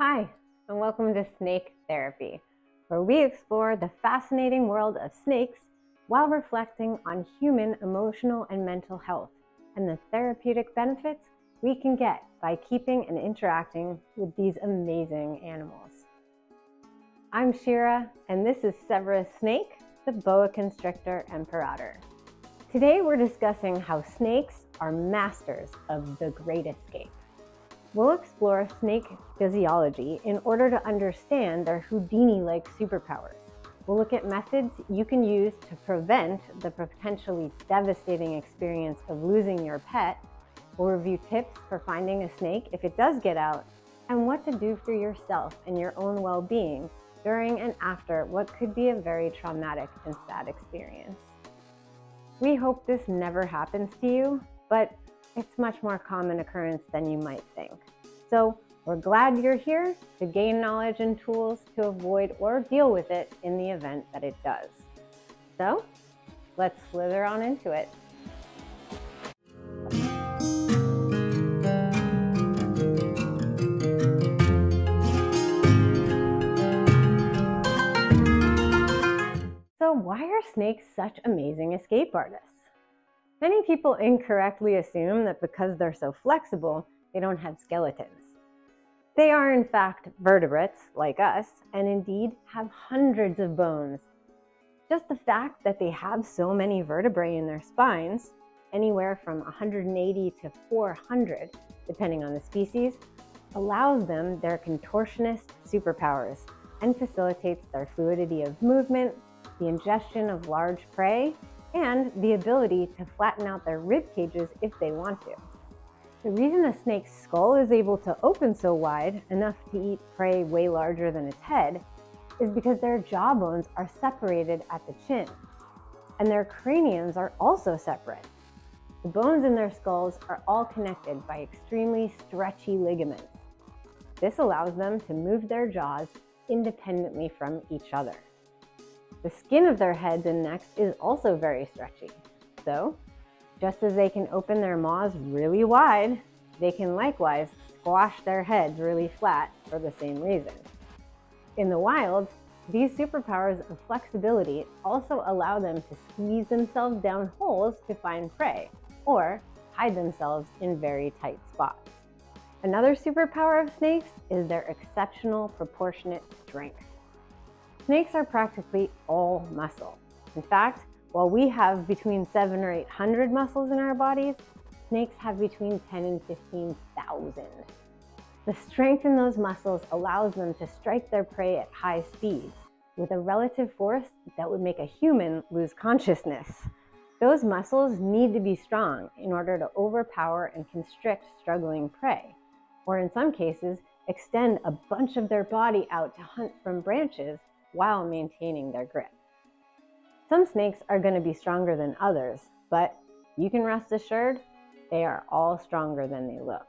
Hi, and welcome to Snake Therapy, where we explore the fascinating world of snakes while reflecting on human emotional and mental health and the therapeutic benefits we can get by keeping and interacting with these amazing animals. I'm Shira, and this is Severus Snake, the boa constrictor imperator. Today we're discussing how snakes are masters of the great escape. We'll explore snake physiology in order to understand their Houdini-like superpowers. We'll look at methods you can use to prevent the potentially devastating experience of losing your pet. We'll review tips for finding a snake if it does get out, and what to do for yourself and your own well-being during and after what could be a very traumatic and sad experience. We hope this never happens to you, but it's much more common occurrence than you might think. So we're glad you're here to gain knowledge and tools to avoid or deal with it in the event that it does. So let's slither on into it. So why are snakes such amazing escape artists? Many people incorrectly assume that because they're so flexible, they don't have skeletons. They are in fact vertebrates, like us, and indeed have hundreds of bones. Just the fact that they have so many vertebrae in their spines, anywhere from 180 to 400, depending on the species, allows them their contortionist superpowers and facilitates their fluidity of movement, the ingestion of large prey, and the ability to flatten out their rib cages if they want to. The reason a snake's skull is able to open so wide, enough to eat prey way larger than its head, is because their jawbones are separated at the chin, and their craniums are also separate. The bones in their skulls are all connected by extremely stretchy ligaments. This allows them to move their jaws independently from each other. The skin of their heads and necks is also very stretchy. So, just as they can open their maws really wide, they can likewise squash their heads really flat for the same reason. In the wild, these superpowers of flexibility also allow them to squeeze themselves down holes to find prey, or hide themselves in very tight spots. Another superpower of snakes is their exceptional proportionate strength. Snakes are practically all muscle. In fact, while we have between 700 or 800 muscles in our bodies, snakes have between 10 and 15,000. The strength in those muscles allows them to strike their prey at high speeds with a relative force that would make a human lose consciousness. Those muscles need to be strong in order to overpower and constrict struggling prey, or in some cases, extend a bunch of their body out to hunt from branches while maintaining their grip. Some snakes are going to be stronger than others, but you can rest assured they are all stronger than they look.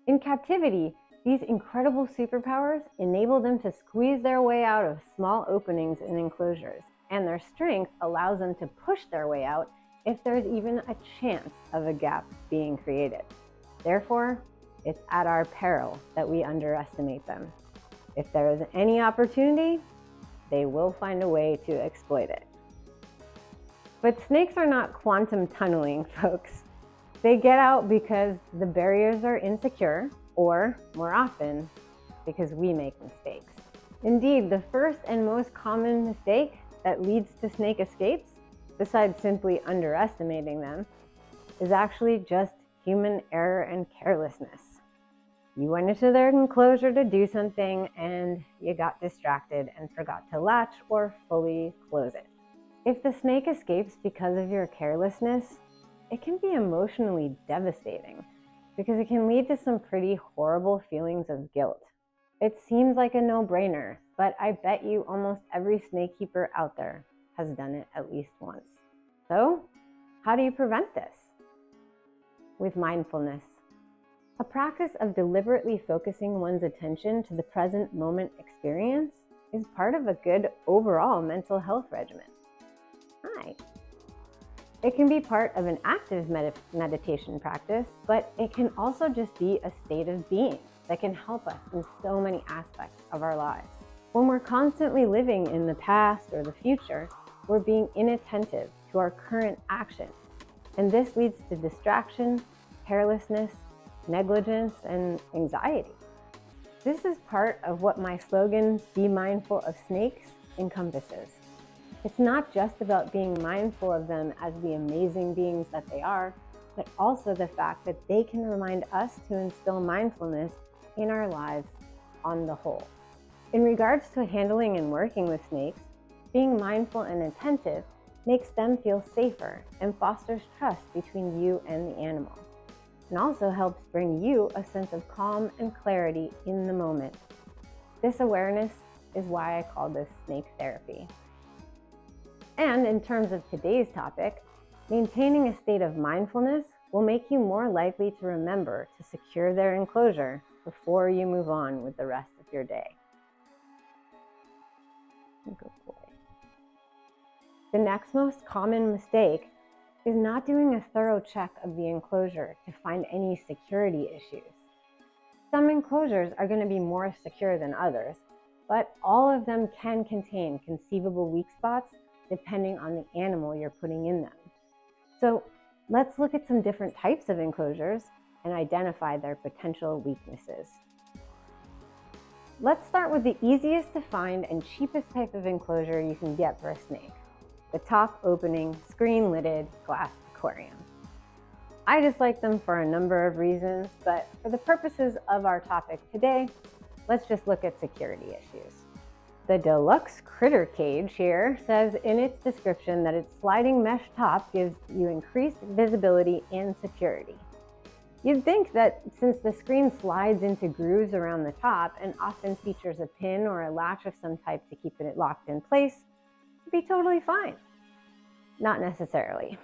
In captivity, these incredible superpowers enable them to squeeze their way out of small openings in enclosures, and their strength allows them to push their way out if there's even a chance of a gap being created. Therefore, it's at our peril that we underestimate them. If there is any opportunity, they will find a way to exploit it. But snakes are not quantum tunneling, folks. They get out because the barriers are insecure, or more often, because we make mistakes. Indeed, the first and most common mistake that leads to snake escapes, besides simply underestimating them, is actually just human error and carelessness. You went into their enclosure to do something and you got distracted and forgot to latch or fully close it. If the snake escapes because of your carelessness, it can be emotionally devastating because it can lead to some pretty horrible feelings of guilt. It seems like a no-brainer, but I bet you almost every snake keeper out there has done it at least once. So, how do you prevent this? With mindfulness. A practice of deliberately focusing one's attention to the present moment experience is part of a good overall mental health regimen. Hi. It can be part of an active meditation practice, but it can also just be a state of being. that can help us in so many aspects of our lives. When we're constantly living in the past or the future, we're being inattentive to our current actions, and this leads to distraction, carelessness, negligence, and anxiety. This is part of what my slogan, "Be Mindful of Snakes," encompasses. It's not just about being mindful of them as the amazing beings that they are, but also the fact that they can remind us to instill mindfulness in our lives on the whole. In regards to handling and working with snakes, being mindful and attentive makes them feel safer and fosters trust between you and the animal, and also helps bring you a sense of calm and clarity in the moment. This awareness is why I call this snake therapy. And in terms of today's topic, maintaining a state of mindfulness will make you more likely to remember to secure their enclosure before you move on with the rest of your day. Good boy. The next most common mistake is not doing a thorough check of the enclosure to find any security issues. Some enclosures are going to be more secure than others, but all of them can contain conceivable weak spots depending on the animal you're putting in them. So let's look at some different types of enclosures and identify their potential weaknesses. Let's start with the easiest to find and cheapest type of enclosure you can get for a snake: the top opening, screen-lidded glass aquarium. I dislike them for a number of reasons, but for the purposes of our topic today, let's just look at security issues. The deluxe critter cage here says in its description that its sliding mesh top gives you increased visibility and security. You'd think that since the screen slides into grooves around the top and often features a pin or a latch of some type to keep it locked in place, it'd be totally fine. Not necessarily.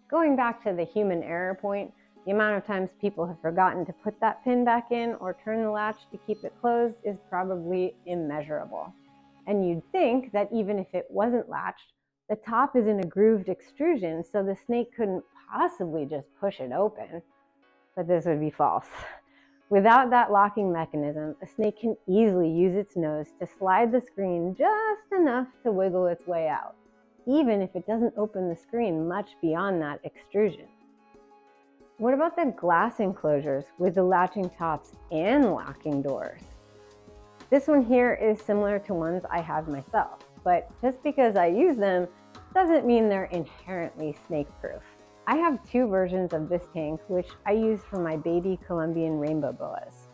Going back to the human error point, the amount of times people have forgotten to put that pin back in or turn the latch to keep it closed is probably immeasurable. And you'd think that even if it wasn't latched, the top is in a grooved extrusion, so the snake couldn't possibly just push it open. But this would be false. Without that locking mechanism, a snake can easily use its nose to slide the screen just enough to wiggle its way out, even if it doesn't open the screen much beyond that extrusion. What about the glass enclosures with the latching tops and locking doors? This one here is similar to ones I have myself, but just because I use them doesn't mean they're inherently snake-proof. I have two versions of this tank, which I use for my baby Colombian rainbow boas.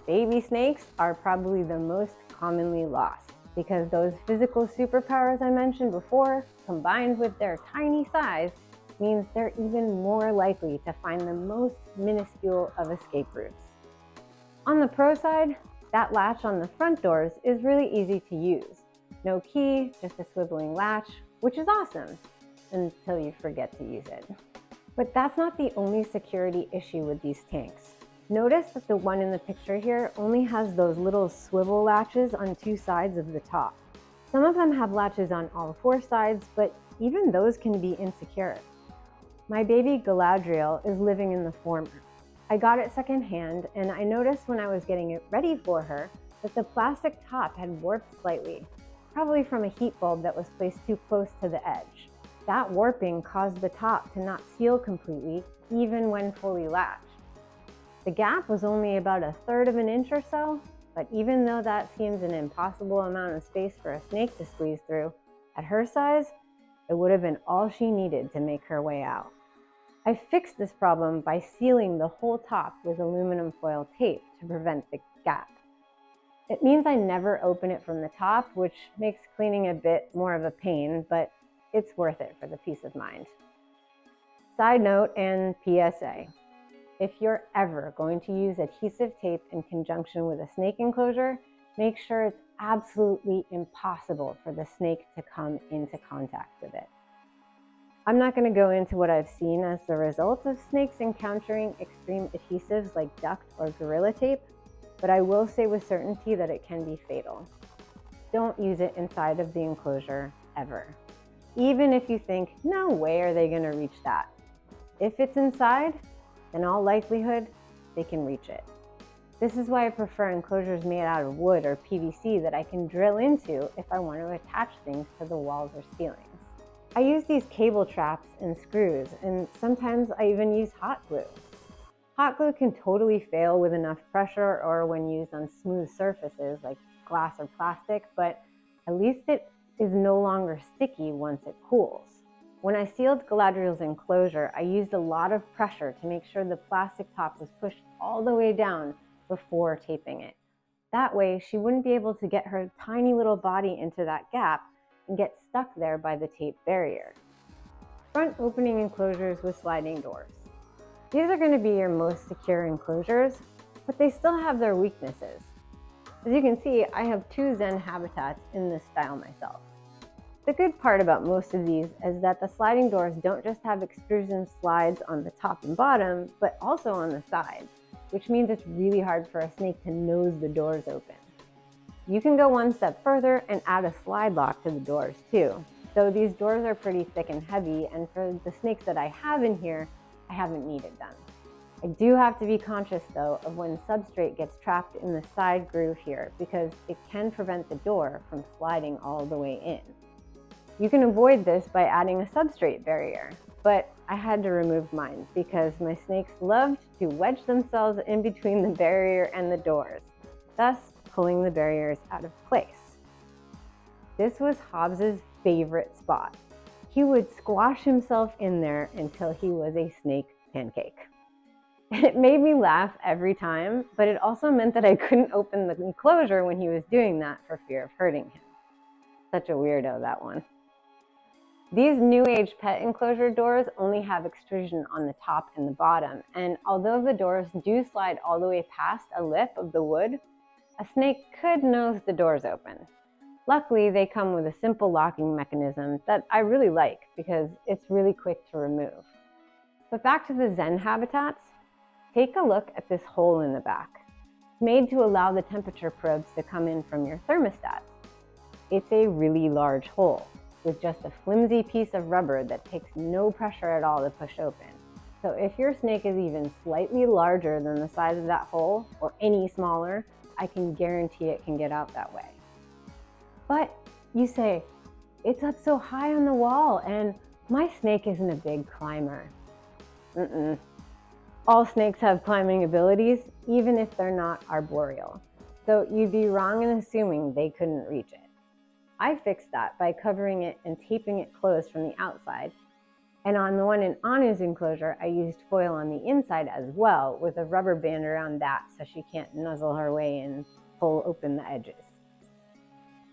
Baby snakes are probably the most commonly lost because those physical superpowers I mentioned before, combined with their tiny size, means they're even more likely to find the most minuscule of escape routes. On the pro side, that latch on the front doors is really easy to use. No key, just a swiveling latch, which is awesome until you forget to use it. But that's not the only security issue with these tanks. Notice that the one in the picture here only has those little swivel latches on two sides of the top. Some of them have latches on all four sides, but even those can be insecure. My baby Galadriel is living in the former. I got it secondhand, and I noticed when I was getting it ready for her that the plastic top had warped slightly, probably from a heat bulb that was placed too close to the edge. That warping caused the top to not seal completely, even when fully latched. The gap was only about 1/3 of an inch or so, but even though that seems an impossible amount of space for a snake to squeeze through, at her size, it would have been all she needed to make her way out. I fixed this problem by sealing the whole top with aluminum foil tape to prevent the gap. It means I never open it from the top, which makes cleaning a bit more of a pain, but it's worth it for the peace of mind. Side note and PSA. If you're ever going to use adhesive tape in conjunction with a snake enclosure, make sure it's absolutely impossible for the snake to come into contact with it. I'm not going to go into what I've seen as the result of snakes encountering extreme adhesives like duct or gorilla tape, but I will say with certainty that it can be fatal. Don't use it inside of the enclosure ever. Even if you think, no way are they going to reach that. If it's inside, in all likelihood, they can reach it. This is why I prefer enclosures made out of wood or PVC that I can drill into if I want to attach things to the walls or ceilings. I use these cable traps and screws, and sometimes I even use hot glue. Hot glue can totally fail with enough pressure or when used on smooth surfaces like glass or plastic, but at least it is no longer sticky once it cools. When I sealed Galadriel's enclosure, I used a lot of pressure to make sure the plastic top was pushed all the way down before taping it. That way, she wouldn't be able to get her tiny little body into that gap and get stuck there by the tape barrier. Front opening enclosures with sliding doors. These are going to be your most secure enclosures, but they still have their weaknesses. As you can see, I have 2 Zen habitats in this style myself. The good part about most of these is that the sliding doors don't just have extrusion slides on the top and bottom, but also on the sides, which means it's really hard for a snake to nose the doors open. You can go one step further and add a slide lock to the doors too. Though these doors are pretty thick and heavy, and for the snakes that I have in here, I haven't needed them. I do have to be conscious though of when substrate gets trapped in the side groove here because it can prevent the door from sliding all the way in. You can avoid this by adding a substrate barrier, but I had to remove mine because my snakes loved to wedge themselves in between the barrier and the doors, thus pulling the barriers out of place. This was Hobbs's favorite spot. He would squash himself in there until he was a snake pancake. It made me laugh every time, but it also meant that I couldn't open the enclosure when he was doing that for fear of hurting him. Such a weirdo, that one. These new age pet enclosure doors only have extrusion on the top and the bottom, and although the doors do slide all the way past a lip of the wood, a snake could nose the doors open. Luckily, they come with a simple locking mechanism that I really like because it's really quick to remove. But back to the Zen habitats, take a look at this hole in the back. It's made to allow the temperature probes to come in from your thermostats. It's a really large hole with just a flimsy piece of rubber that takes no pressure at all to push open. So if your snake is even slightly larger than the size of that hole, or any smaller, I can guarantee it can get out that way. But you say, it's up so high on the wall and my snake isn't a big climber. All snakes have climbing abilities, even if they're not arboreal. So you'd be wrong in assuming they couldn't reach it. I fixed that by covering it and taping it closed from the outside. And on the one in Anu's enclosure, I used foil on the inside as well, with a rubber band around that so she can't nuzzle her way and pull open the edges.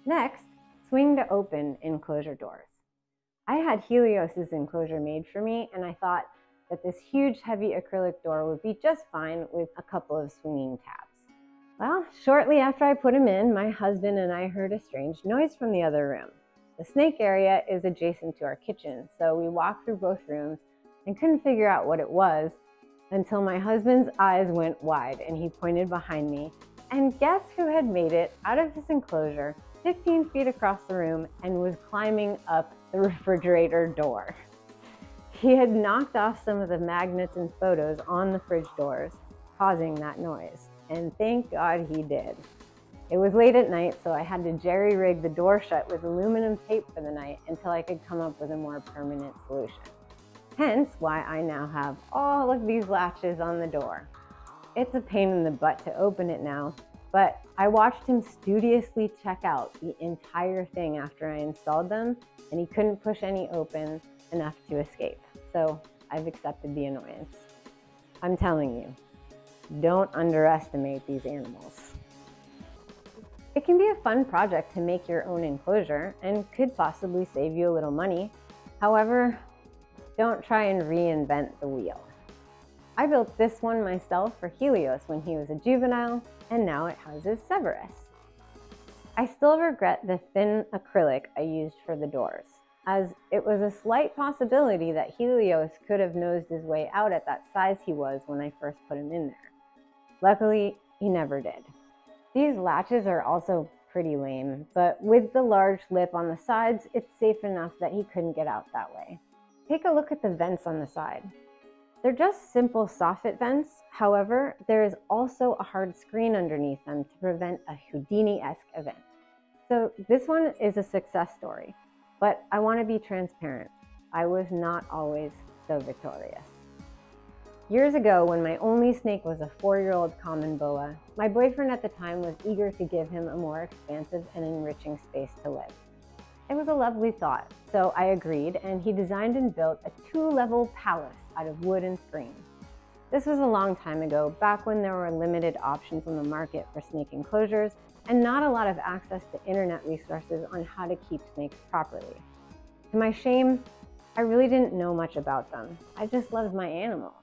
Next, swing to open enclosure doors. I had Helios's enclosure made for me, and I thought that this huge heavy acrylic door would be just fine with a couple of swinging tabs. Well, shortly after I put him in, my husband and I heard a strange noise from the other room. The snake area is adjacent to our kitchen, so we walked through both rooms and couldn't figure out what it was until my husband's eyes went wide and he pointed behind me. And guess who had made it out of his enclosure 15 feet across the room and was climbing up the refrigerator door. He had knocked off some of the magnets and photos on the fridge doors, causing that noise. And thank God he did. It was late at night, so I had to jerry-rig the door shut with aluminum tape for the night until I could come up with a more permanent solution. Hence why I now have all of these latches on the door. It's a pain in the butt to open it now, but I watched him studiously check out the entire thing after I installed them, and he couldn't push any open enough to escape. So I've accepted the annoyance. I'm telling you, don't underestimate these animals. It can be a fun project to make your own enclosure and could possibly save you a little money. However, don't try and reinvent the wheel. I built this one myself for Helios when he was a juvenile, and now it houses Severus. I still regret the thin acrylic I used for the doors, as it was a slight possibility that Helios could have nosed his way out at that size he was when I first put him in there. Luckily, he never did. These latches are also pretty lame, but with the large lip on the sides, it's safe enough that he couldn't get out that way. Take a look at the vents on the side. They're just simple soffit vents. However, there is also a hard screen underneath them to prevent a Houdini-esque event. So this one is a success story, but I want to be transparent. I was not always so victorious. Years ago, when my only snake was a 4-year-old common boa, my boyfriend at the time was eager to give him a more expansive and enriching space to live. It was a lovely thought, so I agreed, and he designed and built a 2-level palace out of wood and screen. This was a long time ago, back when there were limited options on the market for snake enclosures and not a lot of access to internet resources on how to keep snakes properly. To my shame, I really didn't know much about them. I just loved my animal.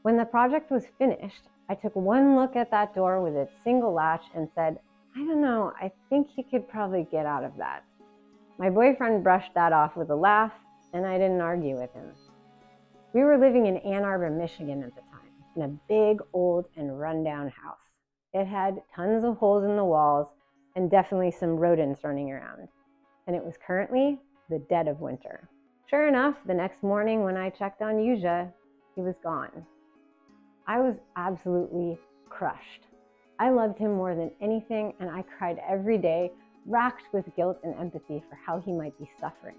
When the project was finished, I took one look at that door with its single latch and said, I don't know, I think he could probably get out of that. My boyfriend brushed that off with a laugh, and I didn't argue with him. We were living in Ann Arbor, Michigan at the time, in a big, old, and rundown house. It had tons of holes in the walls and definitely some rodents running around. And it was currently the dead of winter. Sure enough, the next morning when I checked on Yuja, he was gone. I was absolutely crushed. I loved him more than anything, and I cried every day, racked with guilt and empathy for how he might be suffering.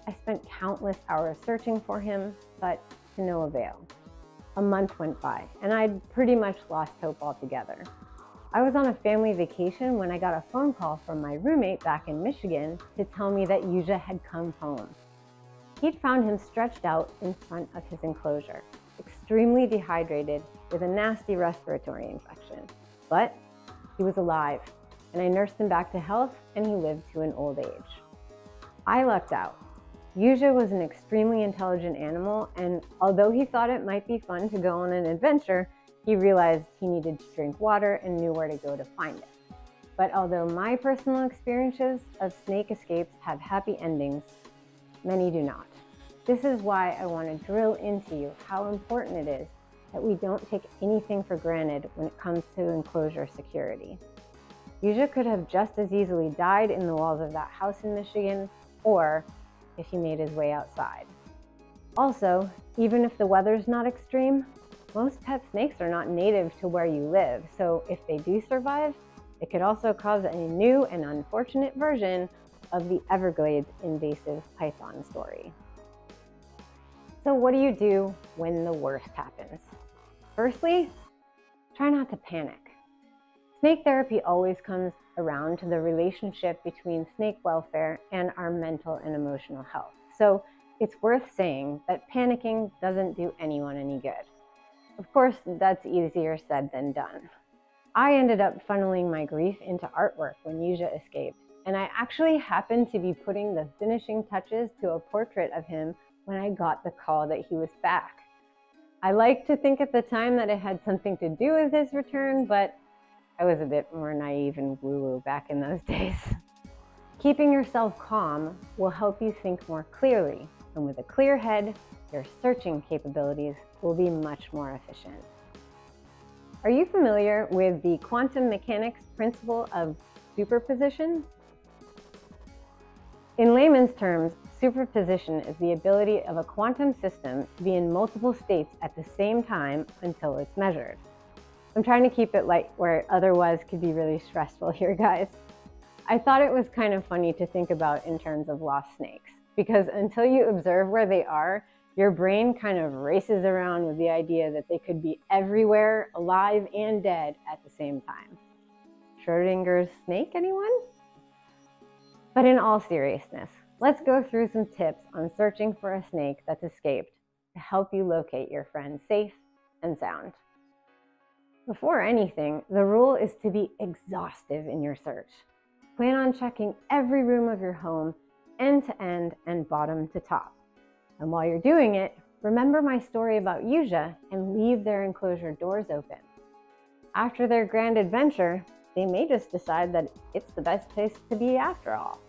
I spent countless hours searching for him, but to no avail. A month went by, and I'd pretty much lost hope altogether. I was on a family vacation when I got a phone call from my roommate back in Michigan to tell me that Yuja had come home. He'd found him stretched out in front of his enclosure, extremely dehydrated with a nasty respiratory infection. But he was alive, and I nursed him back to health, and he lived to an old age. I lucked out. Yuja was an extremely intelligent animal, and although he thought it might be fun to go on an adventure, he realized he needed to drink water and knew where to go to find it. But although my personal experiences of snake escapes have happy endings, many do not. This is why I want to drill into you how important it is that we don't take anything for granted when it comes to enclosure security. Yuja could have just as easily died in the walls of that house in Michigan, or if he made his way outside. Also, even if the weather's not extreme, most pet snakes are not native to where you live, so if they do survive, it could also cause a new and unfortunate version of the Everglades invasive python story. So what do you do when the worst happens? Firstly, try not to panic. Snake therapy always comes around to the relationship between snake welfare and our mental and emotional health. So it's worth saying that panicking doesn't do anyone any good. Of course, that's easier said than done. I ended up funneling my grief into artwork when Yuja escaped, and I actually happened to be putting the finishing touches to a portrait of him when I got the call that he was back. I like to think at the time that it had something to do with his return, but I was a bit more naive and woo-woo back in those days. Keeping yourself calm will help you think more clearly, and with a clear head, your searching capabilities will be much more efficient. Are you familiar with the quantum mechanics principle of superposition? In layman's terms, superposition is the ability of a quantum system to be in multiple states at the same time until it's measured. I'm trying to keep it light where it otherwise could be really stressful here, guys. I thought it was kind of funny to think about in terms of lost snakes, because until you observe where they are, your brain kind of races around with the idea that they could be everywhere, alive and dead at the same time. Schrodinger's snake, anyone? But in all seriousness, let's go through some tips on searching for a snake that's escaped to help you locate your friend safe and sound. Before anything, the rule is to be exhaustive in your search. Plan on checking every room of your home, end to end and bottom to top. And while you're doing it, remember my story about Yuja and leave their enclosure doors open. After their grand adventure, they may just decide that it's the best place to be after all.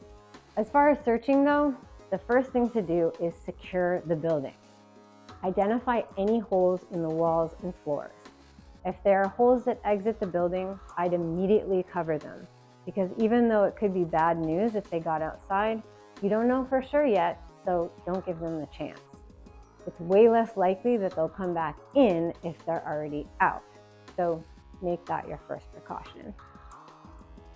As far as searching though, the first thing to do is secure the building. Identify any holes in the walls and floors. If there are holes that exit the building, I'd immediately cover them, because even though it could be bad news if they got outside, you don't know for sure yet, so don't give them the chance. It's way less likely that they'll come back in if they're already out. So make that your first precaution.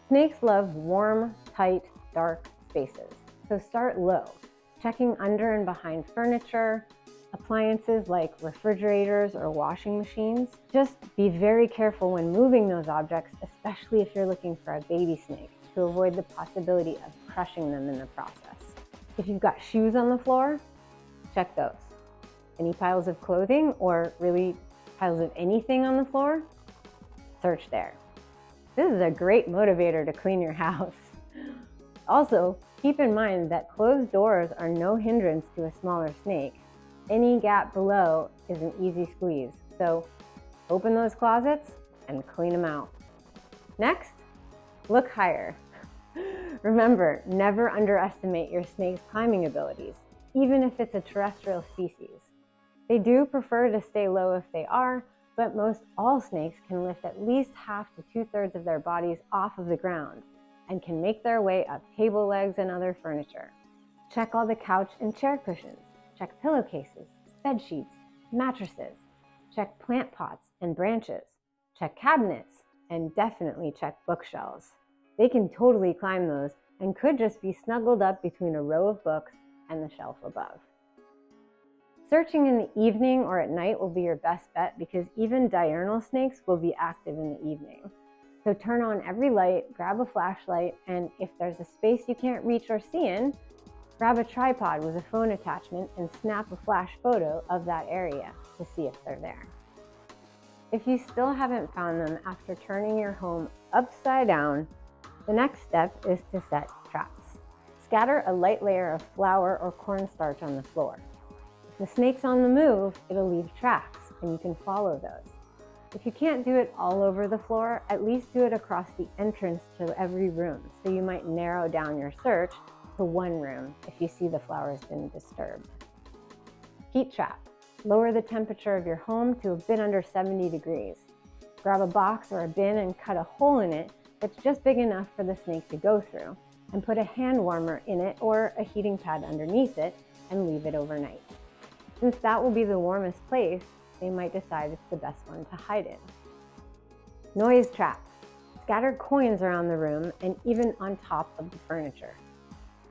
Snakes love warm, tight, dark spaces. So start low, checking under and behind furniture, appliances like refrigerators or washing machines. Just be very careful when moving those objects, especially if you're looking for a baby snake, to avoid the possibility of crushing them in the process. If you've got shoes on the floor, check those. Any piles of clothing or really piles of anything on the floor, search there. This is a great motivator to clean your house. Also, keep in mind that closed doors are no hindrance to a smaller snake. Any gap below is an easy squeeze. So open those closets and clean them out. Next, look higher. Remember, never underestimate your snake's climbing abilities, even if it's a terrestrial species. They do prefer to stay low if they are, but most all snakes can lift at least half to 2/3 of their bodies off of the ground and can make their way up table legs and other furniture. Check all the couch and chair cushions. Check pillowcases, bed sheets, mattresses. Check plant pots and branches. Check cabinets, and definitely check bookshelves. They can totally climb those and could just be snuggled up between a row of books and the shelf above. Searching in the evening or at night will be your best bet because even diurnal snakes will be active in the evening. So turn on every light, grab a flashlight, and if there's a space you can't reach or see in, grab a tripod with a phone attachment and snap a flash photo of that area to see if they're there. If you still haven't found them after turning your home upside down, the next step is to set traps. Scatter a light layer of flour or cornstarch on the floor. If the snake's on the move, it'll leave tracks, and you can follow those. If you can't do it all over the floor, at least do it across the entrance to every room, so you might narrow down your search to one room if you see the flour's been disturbed. Heat trap. Lower the temperature of your home to a bit under 70 degrees. Grab a box or a bin and cut a hole in it that's just big enough for the snake to go through, and put a hand warmer in it or a heating pad underneath it and leave it overnight. Since that will be the warmest place, they might decide it's the best one to hide in. Noise trap. Scatter coins around the room and even on top of the furniture.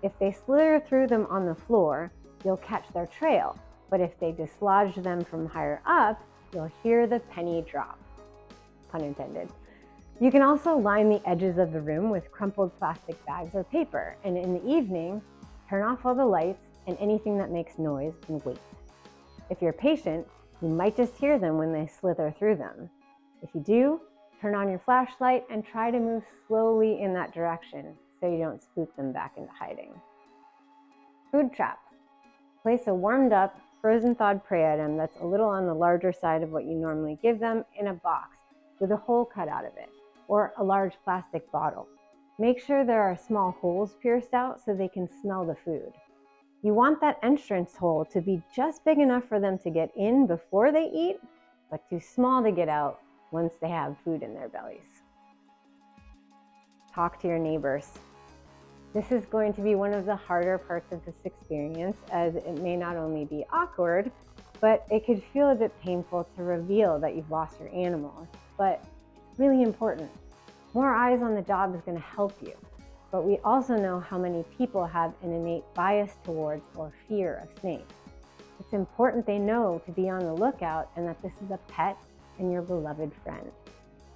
If they slither through them on the floor, you'll catch their trail, but if they dislodge them from higher up, you'll hear the penny drop. Pun intended. You can also line the edges of the room with crumpled plastic bags or paper, and in the evening, turn off all the lights and anything that makes noise and wait. If you're patient, you might just hear them when they slither through them. If you do, turn on your flashlight and try to move slowly in that direction so you don't spook them back into hiding. Food trap. Place a warmed up, frozen thawed prey item that's a little on the larger side of what you normally give them in a box with a hole cut out of it, or a large plastic bottle. Make sure there are small holes pierced out so they can smell the food. You want that entrance hole to be just big enough for them to get in before they eat, but too small to get out once they have food in their bellies. Talk to your neighbors. This is going to be one of the harder parts of this experience, as it may not only be awkward, but it could feel a bit painful to reveal that you've lost your animal. But it's really important. More eyes on the job is going to help you. But we also know how many people have an innate bias towards or fear of snakes. It's important they know to be on the lookout and that this is a pet and your beloved friend.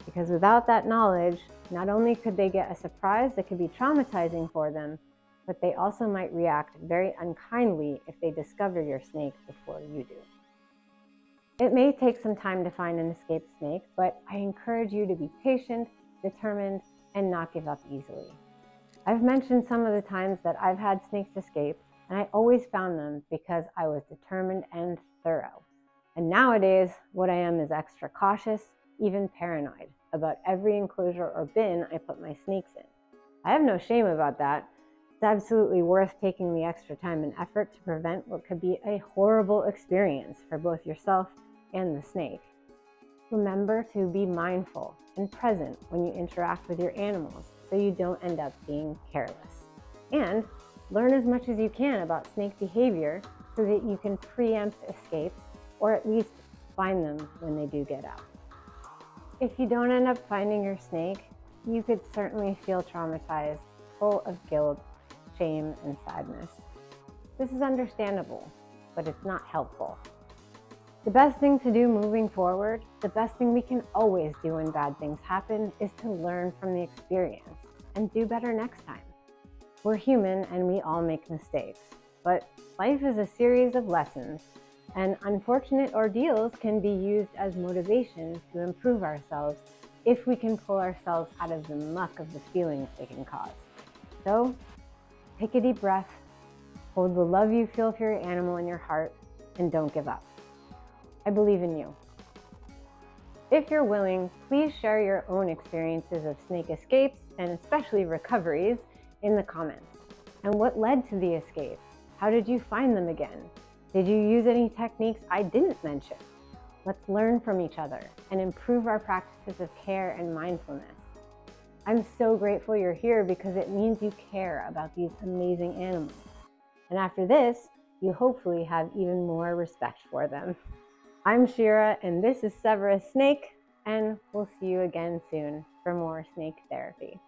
Because without that knowledge, not only could they get a surprise that could be traumatizing for them, but they also might react very unkindly if they discover your snake before you do. It may take some time to find an escaped snake, but I encourage you to be patient, determined, and not give up easily. I've mentioned some of the times that I've had snakes escape, and I always found them because I was determined and thorough. And nowadays, what I am is extra cautious, even paranoid, about every enclosure or bin I put my snakes in. I have no shame about that. It's absolutely worth taking the extra time and effort to prevent what could be a horrible experience for both yourself and the snake. Remember to be mindful and present when you interact with your animals, so you don't end up being careless. And learn as much as you can about snake behavior so that you can preempt escapes or at least find them when they do get out. If you don't end up finding your snake, you could certainly feel traumatized, full of guilt, shame, and sadness. This is understandable, but it's not helpful. The best thing to do moving forward, the best thing we can always do when bad things happen, is to learn from the experience and do better next time. We're human and we all make mistakes, but life is a series of lessons, and unfortunate ordeals can be used as motivation to improve ourselves if we can pull ourselves out of the muck of the feelings they can cause. So, take a deep breath, hold the love you feel for your animal in your heart, and don't give up. I believe in you. If you're willing, please share your own experiences of snake escapes, and especially recoveries, in the comments. And what led to the escape? How did you find them again? Did you use any techniques I didn't mention? Let's learn from each other and improve our practices of care and mindfulness. I'm so grateful you're here because it means you care about these amazing animals. And after this, you hopefully have even more respect for them. I'm Shira, and this is Severus Snake, and we'll see you again soon for more snake therapy.